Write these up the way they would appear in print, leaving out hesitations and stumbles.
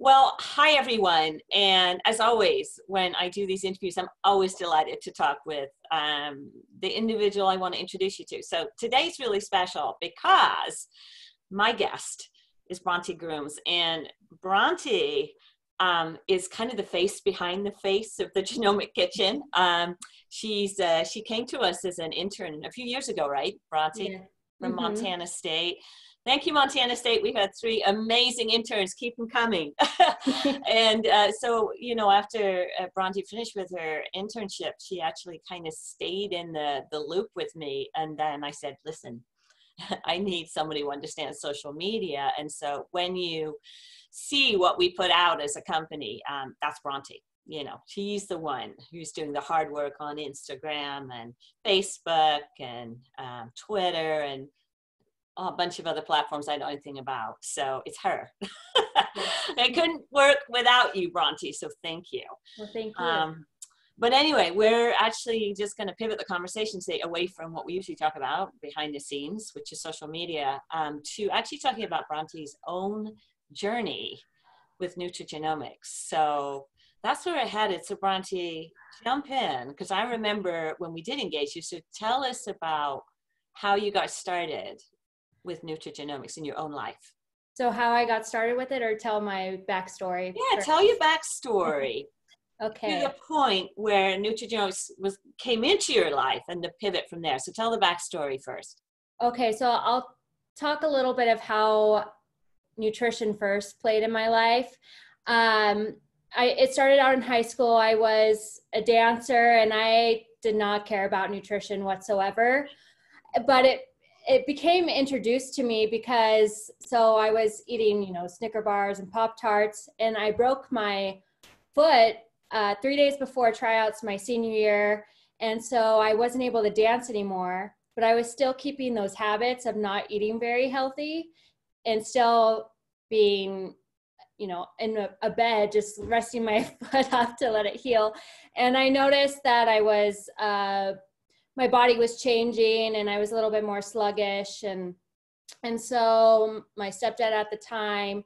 Well, hi everyone. And as always, when I do these interviews, I'm always delighted to talk with the individual I want to introduce you to. So today's really special because my guest is Bronte Grooms. And Bronte is kind of the face behind the face of the Genomic Kitchen. She came to us as an intern a few years ago, right, Bronte? Yeah. From Mm-hmm. Montana State. Thank you, Montana State. We've had 3 amazing interns. Keep them coming. And so, after Bronte finished with her internship, she actually kind of stayed in the loop with me. And then I said, listen, I need somebody who understands social media. And so when you see what we put out as a company, that's Bronte. She's the one who's doing the hard work on Instagram and Facebook and Twitter and a bunch of other platforms I know anything about. So it's her. I couldn't work without you, Bronte. So thank you. Well, thank you. But anyway, we're actually just going to pivot the conversation today away from what we usually talk about behind the scenes, which is social media, to actually talking about Bronte's own journey with nutrigenomics. So that's where I headed. So Bronte, jump in, because I remember when we did engage you. So tell us about how you got started with nutrigenomics in your own life. So how I got started with it, or tell my backstory? Yeah, first? Tell your backstory. Okay. To the point where nutrigenomics came into your life and the pivot from there. So tell the backstory first. Okay, so I'll talk a little bit of how nutrition first played in my life. It started out in high school. I was a dancer and I did not care about nutrition whatsoever, but it became introduced to me because, so I was eating, Snicker bars and Pop-Tarts, and I broke my foot 3 days before tryouts my senior year. And so I wasn't able to dance anymore, but I was still keeping those habits of not eating very healthy and still being, in a bed, just resting my foot off to let it heal. And I noticed that I was, my body was changing and I was a little bit more sluggish. And so my stepdad at the time,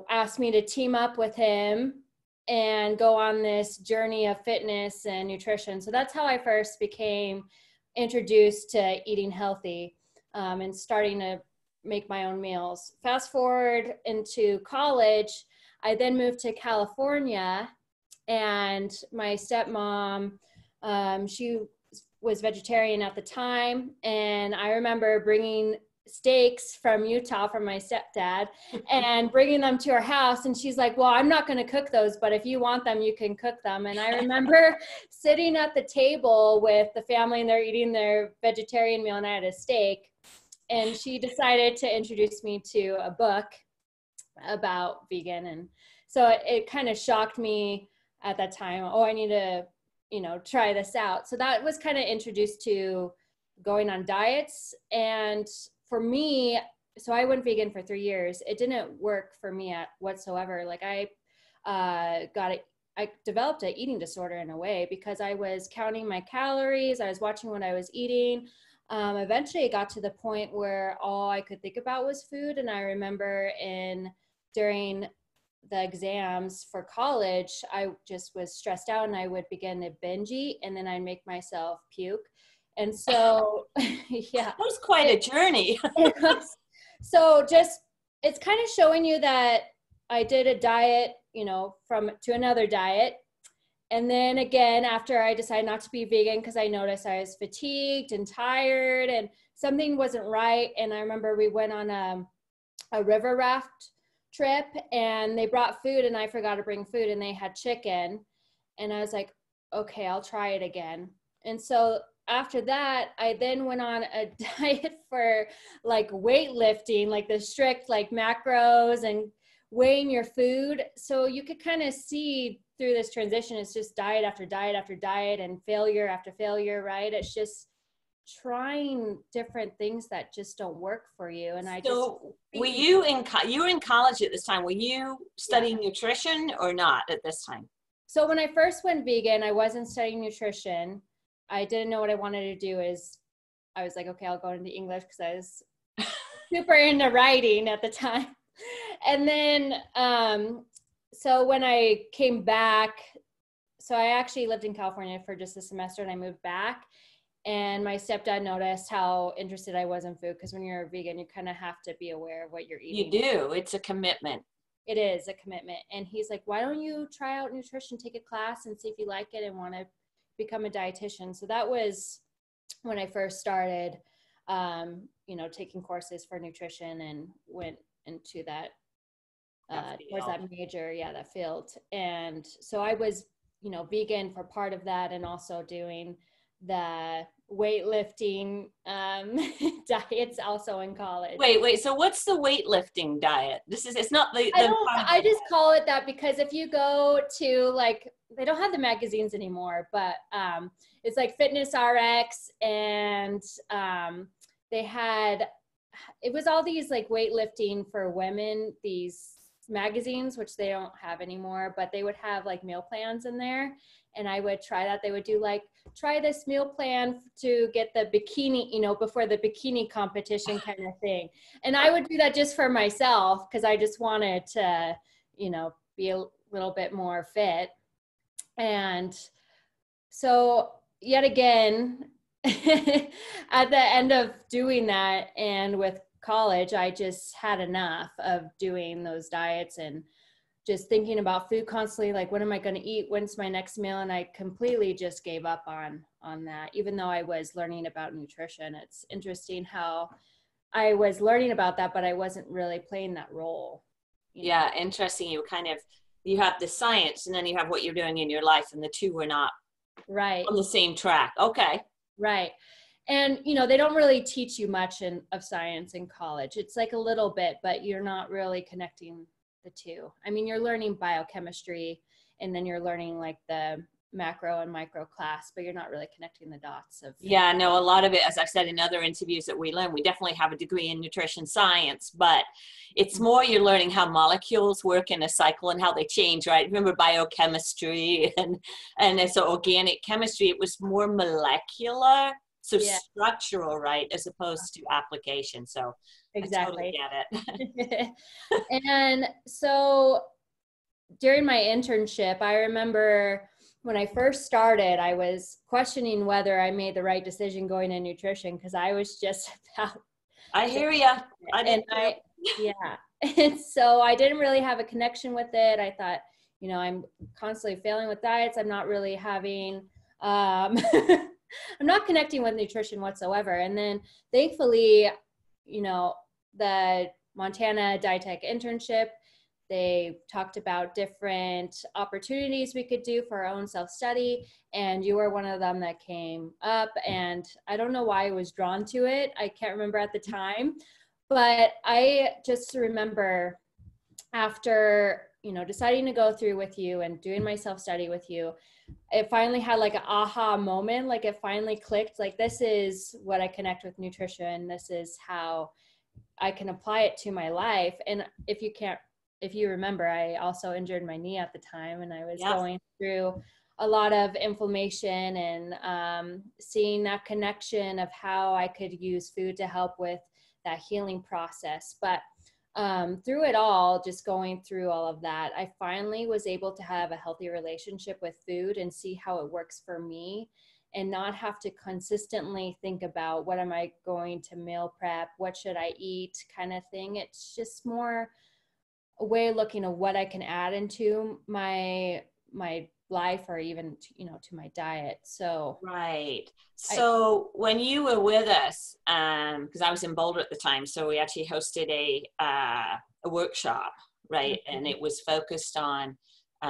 asked me to team up with him and go on this journey of fitness and nutrition. So that's how I first became introduced to eating healthy and starting to make my own meals. Fast forward into college, I then moved to California, and my stepmom, she was vegetarian at the time, and I remember bringing steaks from Utah from my stepdad and bringing them to her house, and she's like, well, I'm not going to cook those, but if you want them, you can cook them. And I remember sitting at the table with the family and they're eating their vegetarian meal and I had a steak, and she decided to introduce me to a book about vegan. And so it kind of shocked me at that time. Oh, I need to try this out. So that was kind of introduced to going on diets. And for me, so I went vegan for 3 years. It didn't work for me whatsoever. Like I developed an eating disorder in a way because I was counting my calories. I was watching what I was eating. Eventually it got to the point where all I could think about was food. And I remember during the exams for college, I just was stressed out and I would begin to binge eat, and then I'd make myself puke. And so, yeah. That was quite a journey. So it's kind of showing you that I did a diet, to another diet. And then again, after I decided not to be vegan, because I noticed I was fatigued and tired and something wasn't right. And I remember we went on a river raft trip and they brought food and I forgot to bring food, and they had chicken. And I was like, okay, I'll try it again. And so after that, I then went on a diet for like weightlifting, like the strict like macros and weighing your food. So you could kind of see through this transition, it's just diet after diet after diet and failure after failure, right? It's just trying different things that just don't work for you. And were you were in college at this time? Were you studying nutrition or not at this time? So when I first went vegan, I wasn't studying nutrition. I didn't know what I wanted to do. I was like, okay, I'll go into English because I was super into writing at the time. And then, so when I came back, so I actually lived in California for just a semester and I moved back. And my stepdad noticed how interested I was in food, because when you're a vegan, you kind of have to be aware of what you're eating. You do. It's a commitment. It is a commitment. And he's like, why don't you try out nutrition, take a class and see if you like it and want to become a dietitian. So that was when I first started, taking courses for nutrition and went into that towards that major, that field. And so I was, vegan for part of that, and also doing the weightlifting diets also in college. Wait. So what's the weightlifting diet? It's not the. I just call it that because if you go to they don't have the magazines anymore, but it's like Fitness RX, and it was all these weightlifting for women, these magazines, which they don't have anymore, but they would have meal plans in there. And I would try that. They would do try this meal plan to get the bikini, before the bikini competition kind of thing. And I would do that just for myself because I just wanted to, be a little bit more fit. And so yet again, at the end of doing that and with college, I just had enough of doing those diets and just thinking about food constantly, what am I going to eat? When's my next meal? And I completely just gave up on that, even though I was learning about nutrition. It's interesting how I was learning about that, but I wasn't really playing that role. Yeah, interesting. You have the science and then you have what you're doing in your life, and the two were not right on the same track. Okay. Right. And, they don't really teach you much of science in college. It's a little bit, but you're not really connecting the two. I mean, you're learning biochemistry, and then you're learning the macro and micro class, but you're not really connecting the dots of. Yeah, no, a lot of it, as I've said in other interviews that we learn, we definitely have a degree in nutrition science, but it's more you're learning how molecules work in a cycle and how they change, right? Remember biochemistry and so organic chemistry, it was more molecular, so structural, right, as opposed to application. So exactly. I totally get it. And so during my internship, I remember when I first started, I was questioning whether I made the right decision going in nutrition, because I was just about. I hear you. And so I didn't really have a connection with it. I thought, I'm constantly failing with diets. I'm not really having, I'm not connecting with nutrition whatsoever. And then thankfully, the Montana Dietech internship, they talked about different opportunities we could do for our own self-study, and you were one of them that came up. And I don't know why I was drawn to it. I can't remember at the time, but I just remember after, deciding to go through with you and doing my self-study with you, it finally had an aha moment. It finally clicked. This is what I connect with nutrition. This is how I can apply it to my life. And if you remember, I also injured my knee at the time, and I was going through a lot of inflammation and seeing that connection of how I could use food to help with that healing process. But through it all, just going through all of that, I finally was able to have a healthy relationship with food and see how it works for me, and not have to consistently think about what am I going to meal prep, what should I eat kind of thing. It's just more a way of looking at what I can add into my life, or even to my diet. So right. So when you were with us, because I was in Boulder at the time, so we actually hosted a workshop, right? And it was focused on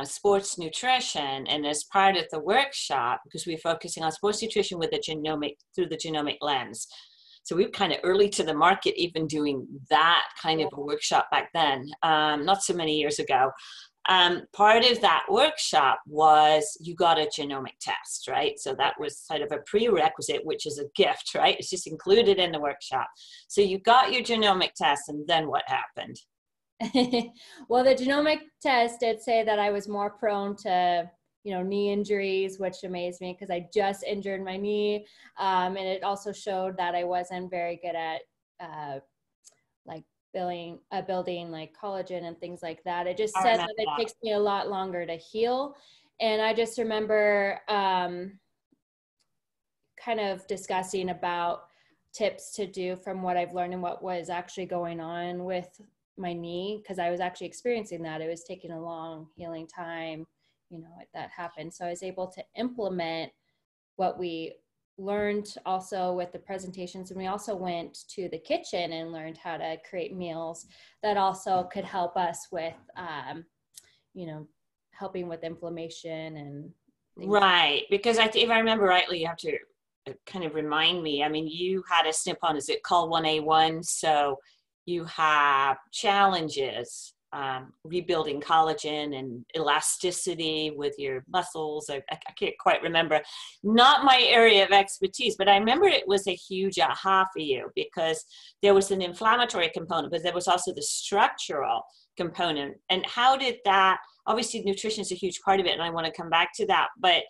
sports nutrition. And as part of the workshop, because we were focusing on sports nutrition with through the genomic lens. So we were kind of early to the market, even doing that kind of a workshop back then, not so many years ago. Part of that workshop was you got a genomic test, right? So that was sort of a prerequisite, which is a gift, right? It's just included in the workshop. So you got your genomic test, and then what happened? Well, the genomic test did say that I was more prone to, knee injuries, which amazed me because I just injured my knee. And it also showed that I wasn't very good at building like collagen and things like that. It just I says remember that it that. takes me a lot longer to heal. And I just remember kind of discussing about tips to do from what I've learned and what was actually going on with my knee, because I was actually experiencing that. It was taking a long healing time, that happened. So I was able to implement what we learned also with the presentations. And we also went to the kitchen and learned how to create meals that also could help us with, helping with inflammation and things. Right. Because if I remember rightly, you have to kind of remind me. I mean, you had a snip on, is it called 1A1? So you have challenges, rebuilding collagen and elasticity with your muscles. I can't quite remember. Not my area of expertise, but I remember it was a huge aha for you because there was an inflammatory component, but there was also the structural component. And how did that, obviously nutrition is a huge part of it, and I want to come back to that, but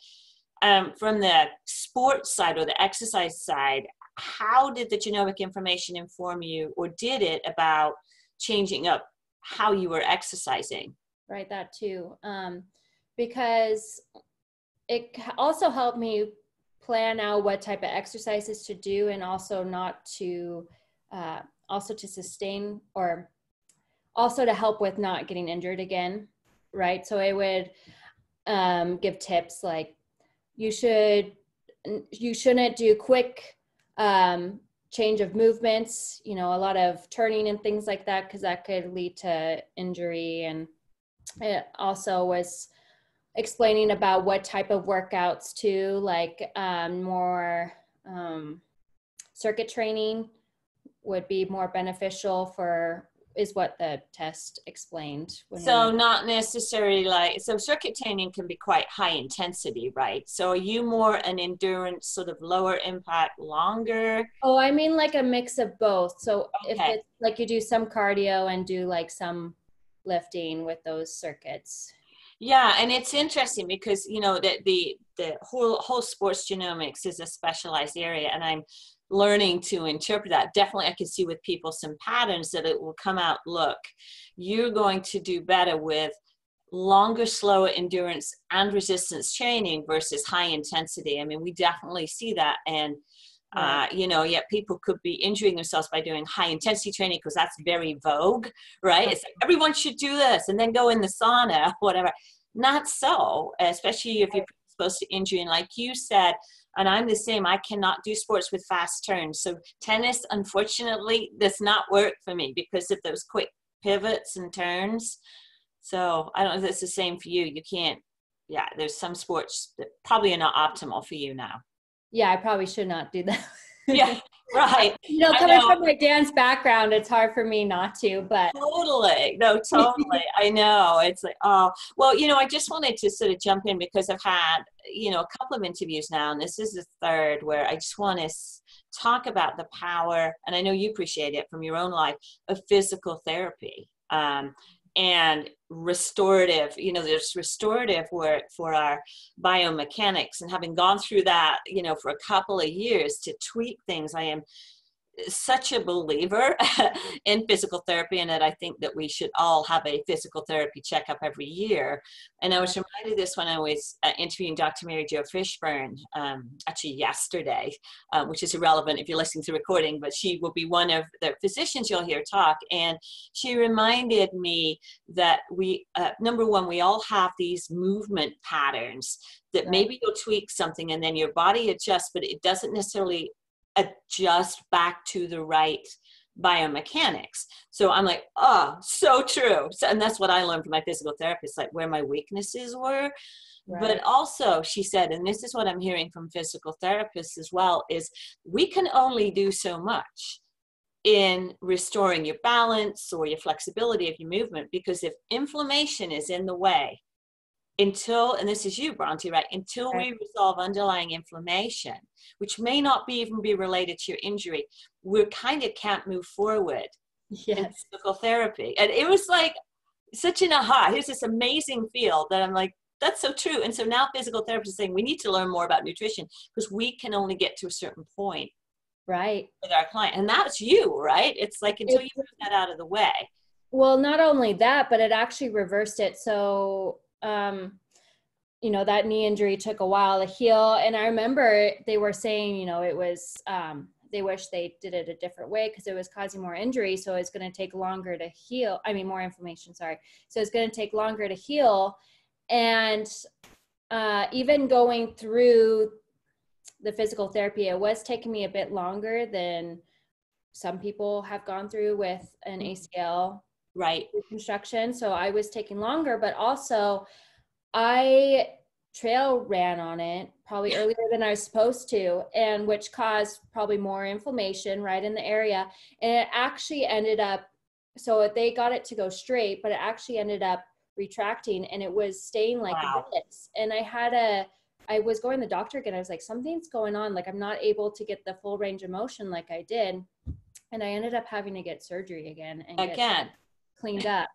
from the sports side or the exercise side, how did the genomic information inform you, or did it, about changing up how you were exercising? Right, that too. Because it also helped me plan out what type of exercises to do, and also not to, also to sustain, or also to help with not getting injured again, right? So I would give tips like, you shouldn't do quick change of movements, a lot of turning and things like that, because that could lead to injury. And it also was explaining about what type of workouts too, like more circuit training would be more beneficial for, is what the test explained. So not necessarily so circuit training can be quite high intensity, right? So are you more an endurance, sort of lower impact, longer? Oh, I mean like a mix of both. So if Okay. it's like you do some cardio and do like some lifting with those circuits. Yeah, and it's interesting because that the whole sports genomics is a specialized area, and I'm learning to interpret that. Definitely, I can see with people some patterns that it will come out. Look, you're going to do better with longer, slower endurance and resistance training versus high intensity. I mean, we definitely see that, and Right. yet people could be injuring themselves by doing high intensity training because that's very vogue, right? It's like everyone should do this and then go in the sauna, whatever. Not so, especially if you're supposed to injury. And like you said, and I'm the same, I cannot do sports with fast turns. So tennis, unfortunately, does not work for me because of those quick pivots and turns. So I don't know if it's the same for you. You can't, yeah, there's some sports that probably are not optimal for you now. Yeah, I probably should not do that. Yeah, right. Coming from my dance background, it's hard for me not to, but. Totally. No, totally. I know. It's like, oh, well, I just wanted to sort of jump in because I've had, a couple of interviews now, and this is the third where I just want to talk about the power, and I know you appreciate it from your own life, of physical therapy. And restorative, there's restorative work for our biomechanics, and having gone through that, for a couple of years to tweak things, I am such a believer in physical therapy, and that I think that we should all have a physical therapy checkup every year. And I was reminded of this when I was interviewing Dr. Mary Jo Fishburne, actually yesterday, which is irrelevant if you're listening to the recording, but she will be one of the physicians you'll hear talk. And she reminded me that we, number one, we all have these movement patterns that maybe you'll tweak something and then your body adjusts, but it doesn't necessarily adjust back to the right biomechanics. So I'm like, oh, so true. So, and that's what I learned from my physical therapist, like where my weaknesses were. Right. But also she said, and this is what I'm hearing from physical therapists as well, is we can only do so much in restoring your balance or your flexibility of your movement, because if inflammation is in the way, until, and this is you, Bronte, right? Until we resolve underlying inflammation, which may not even be related to your injury, we kind of can't move forward in physical therapy. And it was like such an aha. Here's this amazing field that I'm like, that's so true. And so now physical therapists are saying we need to learn more about nutrition because we can only get to a certain point. Right. with our client. And that's you, right? It's like until you move that out of the way. Well, not only that, but it actually reversed it. So, that knee injury took a while to heal. And I remember they were saying, it was, they wish they did it a different way because it was causing more injury. So it's going to take longer to heal. I mean, more inflammation, sorry. So it's going to take longer to heal. And even going through the physical therapy, it was taking me a bit longer than some people have gone through with an ACL reconstruction. So I was taking longer, but also I trail ran on it probably earlier than I was supposed to, and which caused probably more inflammation right in the area. And it actually ended up, so they got it to go straight, but it actually ended up retracting and it was staying like this. And I was going to the doctor again. I was like, something's going on. Like, I'm not able to get the full range of motion like I did. And I ended up having to get surgery again and get cleaned up.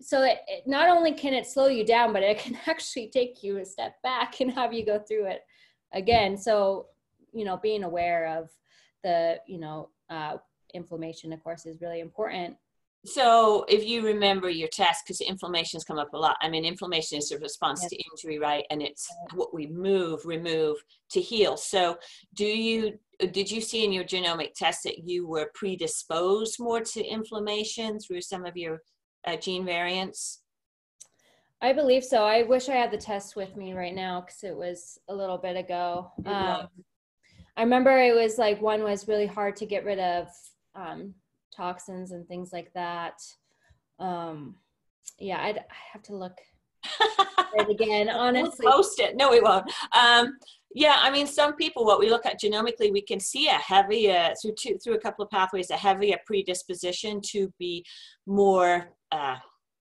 So it not only can it slow you down, but it can actually take you a step back and have you go through it again. So, being aware of the, inflammation, of course, is really important. So if you remember your test, because inflammations come up a lot. I mean, inflammation is a response to injury, right? And it's what we remove to heal. So did you see in your genomic test that you were predisposed more to inflammation through some of your gene variants? I believe so. I wish I had the test with me right now because it was a little bit ago. I remember it was like one was really hard to get rid of toxins and things like that. I'd have to look it again, honestly. We'll post it. No, we won't. I mean, some people, what we look at genomically, we can see a heavier, through a couple of pathways, a heavier predisposition to be more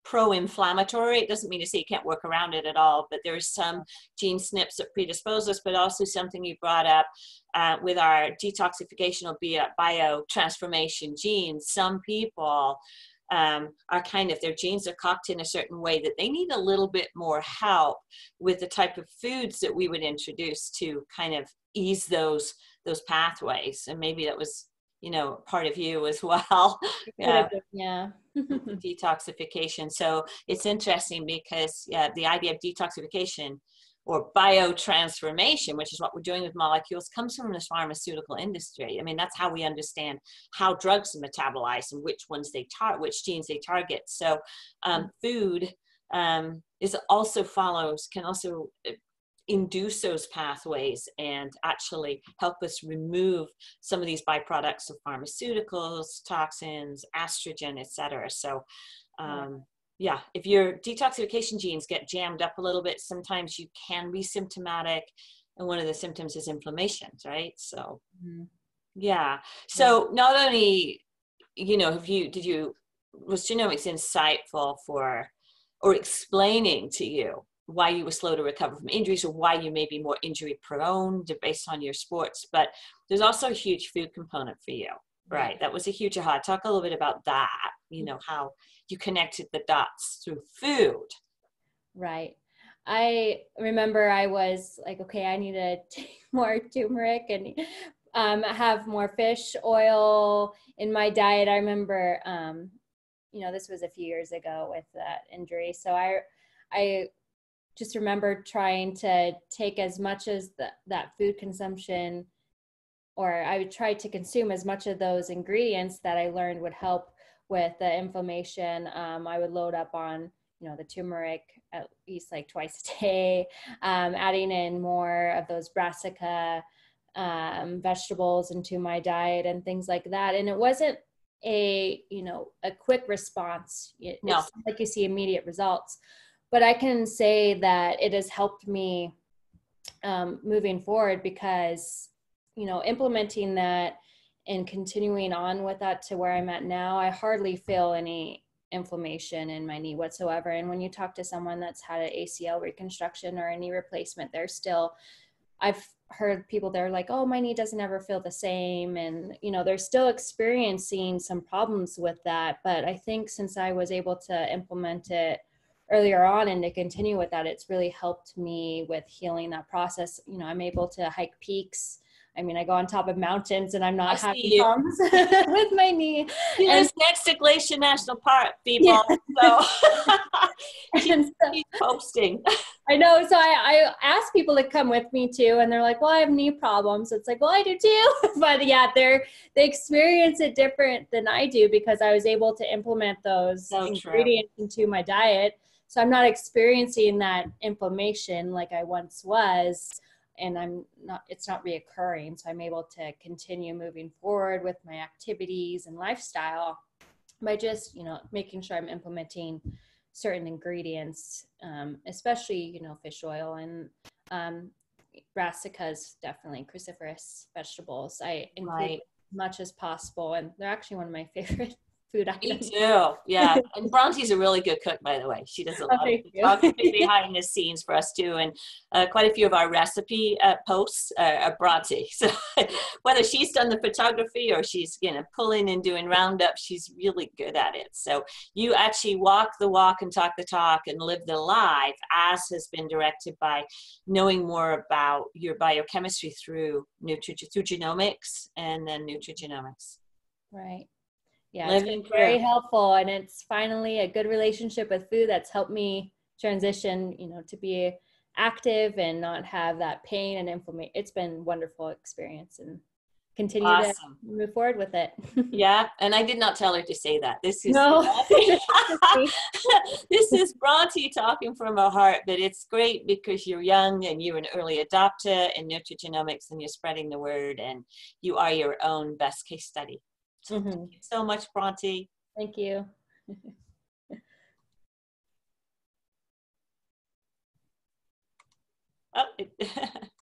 pro-inflammatory. It doesn't mean to say you can't work around it at all, but there's some gene SNPs that predispose us, but also something you brought up with our detoxification or biotransformation genes. Some people are their genes are cocked in a certain way that they need a little bit more help with the type of foods that we would introduce to kind of ease those pathways. And maybe that was, part of you as well. Detoxification. So it's interesting because the idea of detoxification or biotransformation, which is what we're doing with molecules, comes from this pharmaceutical industry. I mean, that's how we understand how drugs are metabolized and which ones which genes they target. So food can also induce those pathways and actually help us remove some of these byproducts of pharmaceuticals, toxins, estrogen, etc. So if your detoxification genes get jammed up a little bit, sometimes you can be symptomatic, and one of the symptoms is inflammation, right? So so not only was genomics insightful for or explaining to you why you were slow to recover from injuries or why you may be more injury prone based on your sports, but there's also a huge food component for you, right? That was a huge aha. Talk a little bit about that, how you connected the dots through food. Right. I remember I was like, okay, I need to take more turmeric and have more fish oil in my diet. I remember, this was a few years ago with that injury. So I just remember trying to take as much as that food consumption, or I would try to consume as much of those ingredients that I learned would help with the inflammation. I would load up on, the turmeric at least like twice a day, adding in more of those brassica vegetables into my diet and things like that. And it wasn't a quick response. It's not like you see immediate results. But I can say that it has helped me moving forward because, implementing that and continuing on with that to where I'm at now, I hardly feel any inflammation in my knee whatsoever. And when you talk to someone that's had an ACL reconstruction or a knee replacement, I've heard people, they're like, oh, my knee doesn't ever feel the same. And, they're still experiencing some problems with that. But I think since I was able to implement it earlier on and to continue with that, it's really helped me with healing that process. I'm able to hike peaks I mean, I go on top of mountains and I'm not I having see you. problems with my knee. She And lives next to Glacier National Park, people. yeah. So And so, she's posting. I know. So I ask people to come with me too. And they're like, well, I have knee problems. It's like, well, I do too. But yeah, they experience it different than I do because I was able to implement those So ingredients into my diet. So I'm not experiencing that inflammation like I once was. And it's not reoccurring. So I'm able to continue moving forward with my activities and lifestyle by just, making sure I'm implementing certain ingredients, especially, fish oil and brassicas, definitely cruciferous vegetables. I include as much as possible. And they're actually one of my favorite food items. Me too. Yeah. And Bronte's a really good cook, by the way. She does a lot of photography behind the scenes for us too. And quite a few of our recipe posts are Bronte. So whether she's done the photography or she's, pulling and doing roundups, she's really good at it. So you actually walk the walk and talk the talk and live the life as has been directed by knowing more about your biochemistry through genomics and then nutrigenomics. Right. Yeah, it's been very helpful, and it's finally a good relationship with food that's helped me transition, to be active and not have that pain and inflammation. It's been a wonderful experience and continue to move forward with it. Yeah, and I did not tell her to say that. This is this is Bronte talking from her heart, but it's great because you're young and you're an early adopter in nutrigenomics and you're spreading the word and you are your own best case study. So thank you so much, Bronte. Thank you. Oh,